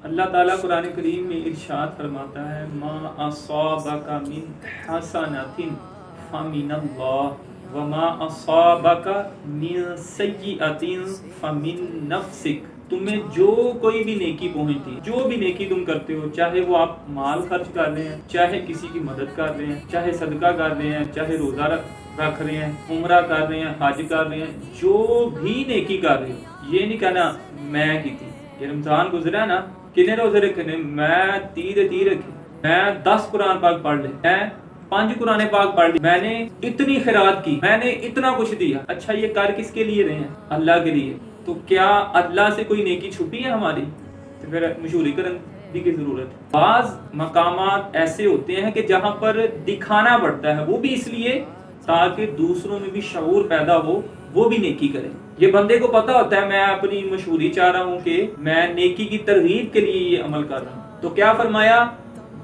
اللہ تعالیٰ قرآن کریم میں ارشاد فرماتا ہے ما اصابک من حسنۃ فمن اللہ وما اصابک من سیئۃ فمن نفسک۔ تمہیں جو کوئی بھی نیکی پہنچتی، جو بھی نیکی تم کرتے ہو، چاہے وہ آپ مال خرچ کر رہے ہیں، چاہے کسی کی مدد کر رہے ہیں، چاہے صدقہ کر رہے ہیں، چاہے روزہ رکھ رہے ہیں، عمرہ کر رہے ہیں، حج کر رہے ہیں، جو بھی نیکی کر رہے ہو، یہ نہیں کہنا میں کی تھی۔ یہ رمضان گزرا نا، کتنے روزے رکھنے؟ میں 30 رکھے، میں 10 قرآن پاک پڑھ لے، میں 5 قرآن پاک پڑھ لی، میں نے اتنی خیرات کی، میں نے اتنا کچھ دیا۔ اچھا یہ کر کس کے لیے رہے ہیں؟ اللہ کے لیے۔ تو کیا اللہ سے کوئی نیکی چھپی ہے ہماری؟ تو پھر مشہوری کرنے کی ضرورت ہے۔ بعض مقامات ایسے ہوتے ہیں کہ جہاں پر دکھانا پڑتا ہے، وہ بھی اس لیے تاکہ دوسروں میں بھی شعور پیدا ہو، وہ بھی نیکی کریں۔ یہ بندے کو پتا ہوتا ہے میں اپنی مشہوری چاہ رہا ہوں کہ میں نیکی کی ترغیب کے لیے یہ عمل کر رہا ہوں۔ تو کیا فرمایا؟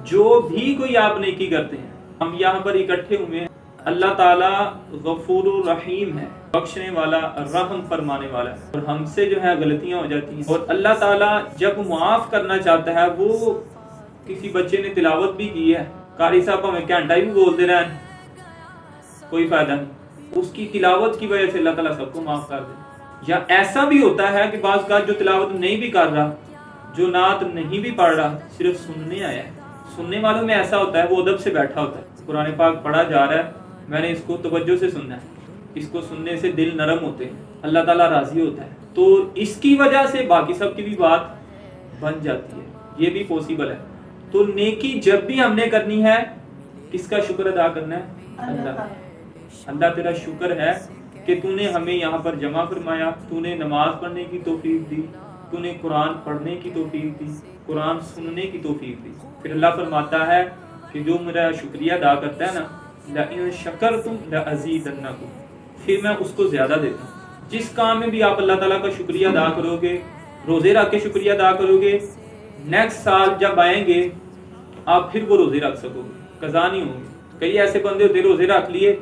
جو بھی کوئی آپ نیکی کرتے ہیں، ہم یہاں پر اکٹھے ہوئے ہیں، اللہ تعالیٰ غفور الرحیم ہے، بخشنے والا، رحم فرمانے والا ہے، اور ہم سے جو ہے غلطیاں ہو جاتی ہیں، اور اللہ تعالیٰ جب معاف کرنا چاہتا ہے، وہ کسی بچے نے تلاوت بھی کی ہے، قاری صاحب ہمیں گھنٹہ ہی بھی بولتے رہے ہیں، کوئی فائدہ نہیں، اس کی تلاوت کی وجہ سے اللہ تعالیٰ سب کو معاف کر دے۔ یا ایسا بھی ہوتا ہے کہ بعض کا جو تلاوت نہیں بھی کر رہا، جو نعت نہیں بھی پڑھ رہا، صرف سننے آیا ہے۔ سننے والوں میں ایسا ہوتا ہے وہ ادب سے بیٹھا ہوتا ہے، قرآن پاک پڑھا جا رہا ہے، میں نے اس کو توجہ سے سننا ہے، اس کو سننے سے دل نرم ہوتے ہیں، اللہ تعالیٰ راضی ہوتا ہے، تو اس کی وجہ سے باقی سب کی بھی بات بن جاتی ہے، یہ بھی پوسیبل ہے۔ تو نیکی جب بھی ہم نے کرنی ہے، کس کا شکر ادا کرنا ہے؟ اللہ۔ اللہ تیرا شکر ہے کہ تو نے ہمیں یہاں پر جمع فرمایا، تو نے نماز پڑھنے کی توفیق دی، تو نے قرآن پڑھنے کی توفیق دی، قرآن سننے کی توفیق دی۔ پھر اللہ فرماتا ہے کہ جو میرا شکریہ ادا کرتا ہے نا، لَإِن شَكَرْتُمْ لَأَزِيدَنَّكُمْ، پھر میں اس کو زیادہ دیتا ہوں۔ جس کام میں بھی آپ اللہ تعالیٰ کا شکریہ ادا کرو گے، روزے رکھ کے شکریہ ادا کرو گے، نیکسٹ سال جب آئیں گے آپ پھر وہ روزے رکھ سکو گے، قضا نہیں ہوں گے۔ کئی ایسے بندے ہوتے روزے رکھ لیے،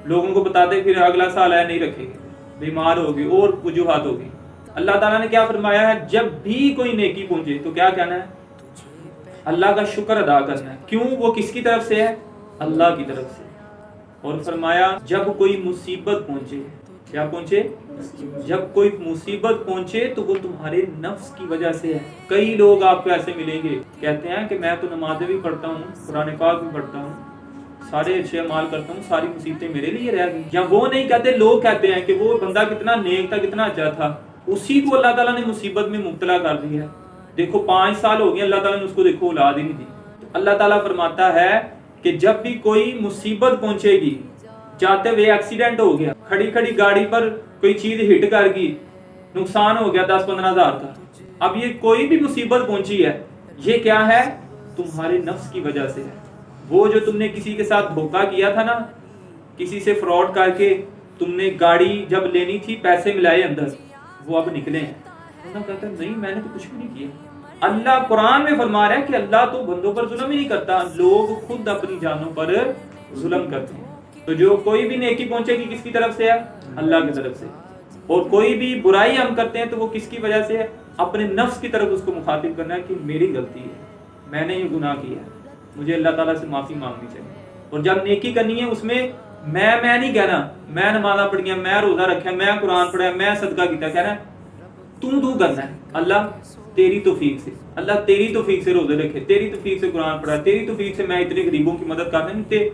لوگوں کو بتاتے پھر اگلا سال آیا نہیں رکھے گے، بیمار ہوگی اور وجوہات ہوگی۔ اللہ تعالیٰ نے کیا فرمایا ہے؟ جب بھی کوئی نیکی پہنچے تو کیا کہنا ہے؟ اللہ کا شکر ادا کرنا ہے۔ کیوں؟ وہ کس کی طرف سے ہے؟ اللہ کی طرف سے۔ اور فرمایا جب کوئی مصیبت پہنچے، کیا پہنچے؟ جب کوئی مصیبت پہنچے تو وہ تمہارے نفس کی وجہ سے ہے۔ کئی لوگ آپ کو ایسے ملیں گے کہتے ہیں کہ میں تو نمازیں بھی پڑھتا ہوں، قرآن پاک بھی پڑھتا ہوں، سارے اچھے اعمال کرتا ہوں، ساری مصیبتیں میرے لیے رہ گئی۔ یا وہ نہیں کہتے، لوگ کہتے ہیں کہ وہ بندہ کتنا نیک تھا، کتنا اچھا تھا، اسی کو اللہ تعالیٰ نے مصیبت میں مبتلا کر دیا ہے۔ دیکھو 5 سال ہو گئے اللہ تعالیٰ نے اس کو دیکھو اولاد ہی نہیں دی۔ تو اللہ تعالیٰ فرماتا ہے کہ جب بھی کوئی مصیبت پہنچے گی، جاتے ہوئے ایکسیڈنٹ ہو گیا، کھڑی کھڑی گاڑی پر کوئی چیز ہٹ کر گئی، نقصان ہو گیا 10-15 ہزار کا، اب یہ کوئی بھی مصیبت پہنچی ہے، یہ کیا ہے؟ تمہارے نفس کی وجہ سے ہے۔ وہ جو تم نے کسی کے ساتھ دھوکہ کیا تھا نا، کسی سے فراڈ کر کے تم نے گاڑی جب لینی تھی پیسے ملائے اندر، وہ اب نکلے ہیں۔ انہوں نے کہتا ہے نہیں میں نے تو کچھ بھی نہیں کیا۔ اللہ قرآن میں فرما رہا ہے کہ اللہ تو بندوں پر ظلم ہی نہیں کرتا، لوگ خود اپنی جانوں پر ظلم کرتے ہیں۔ تو جو کوئی بھی نیکی پہنچے گی کس کی طرف سے ہے؟ اللہ کی طرف سے۔ اور کوئی بھی برائی ہم کرتے ہیں تو وہ کس کی وجہ سے ہے؟ اپنے نفس کی طرف اس کو مخاطب کرنا ہے کہ میری غلطی ہے، میں نے یہ گناہ کیا ہے، مجھے اللہ تعالیٰ سے معافی مانگنی چاہیے۔ اور جب نیکی کرنی ہے اس میں میں نہیں کہنا، میں نمازاں پڑھیاں، میں روزہ رکھا، میں قرآن پڑھا، میں صدقہ کیتا، کہنا تو کرنا ہے اللہ تیری توفیق سے، اللہ تیری توفیق سے روزے رکھے، تیری توفیق سے قرآن پڑھا، تیری توفیق سے میں اتنے غریبوں کی مدد کرنا نہیں تے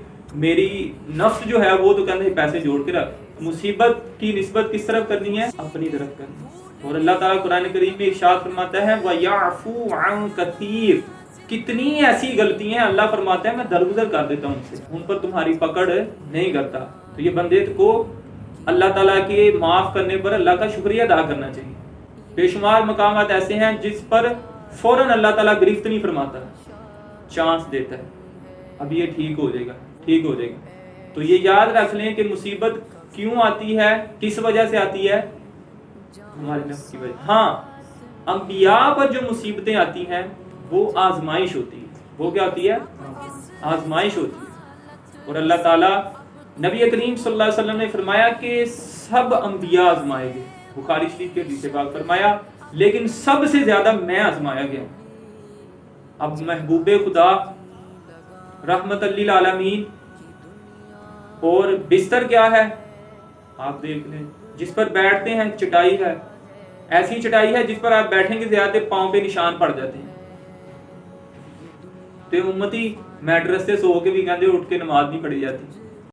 میری نفس جو ہے وہ تو کہنا ہے پیسے جوڑ کے رکھ۔ مصیبت کی نسبت کس طرف کرنی ہے؟ اپنی طرف کرنی ہے۔ اور اللہ تعالیٰ قرآن کریم میں ارشاد فرماتا ہے وَيَعْفُو عَنْ كَثِيرٍ، کتنی ایسی غلطیاں ہیں اللہ فرماتا ہے میں درگزر کر دیتا ہوں ان سے، ان پر تمہاری پکڑ نہیں کرتا۔ تو یہ بندے کو اللہ تعالیٰ کے معاف کرنے پر اللہ کا شکریہ ادا کرنا چاہیے۔ بے شمار مقامات ایسے ہیں جس پر فوراً اللہ تعالیٰ گرفت نہیں فرماتا، چانس دیتا ہے، اب یہ ٹھیک ہو جائے گا، ٹھیک ہو جائے گا۔ تو یہ یاد رکھ لیں کہ مصیبت کیوں آتی ہے، کس وجہ سے آتی ہے؟ ہمارے نفس کی وجہ۔ ہاں انبیاء پر جو مصیبتیں آتی ہیں وہ آزمائش ہوتی ہے۔ وہ کیا ہوتی ہے؟ آزمائش ہوتی ہے۔ اور اللہ تعالیٰ نبی کریم صلی اللہ علیہ وسلم نے فرمایا کہ سب انبیاء آزمائے گئے، بخاری شریف کے حدیث پاک فرمایا لیکن سب سے زیادہ میں آزمایا گیا ہوں۔ اب محبوب خدا رحمت للعالمین اور بستر کیا ہے آپ دیکھ لیں، جس پر بیٹھتے ہیں چٹائی ہے، ایسی چٹائی ہے جس پر آپ بیٹھیں گے زیادہ پاؤں پہ نشان پڑ جاتے ہیں. تو امتی میٹرس سے سو کے بھی کہتے اٹھ کے نماز نہیں پڑھی جاتی.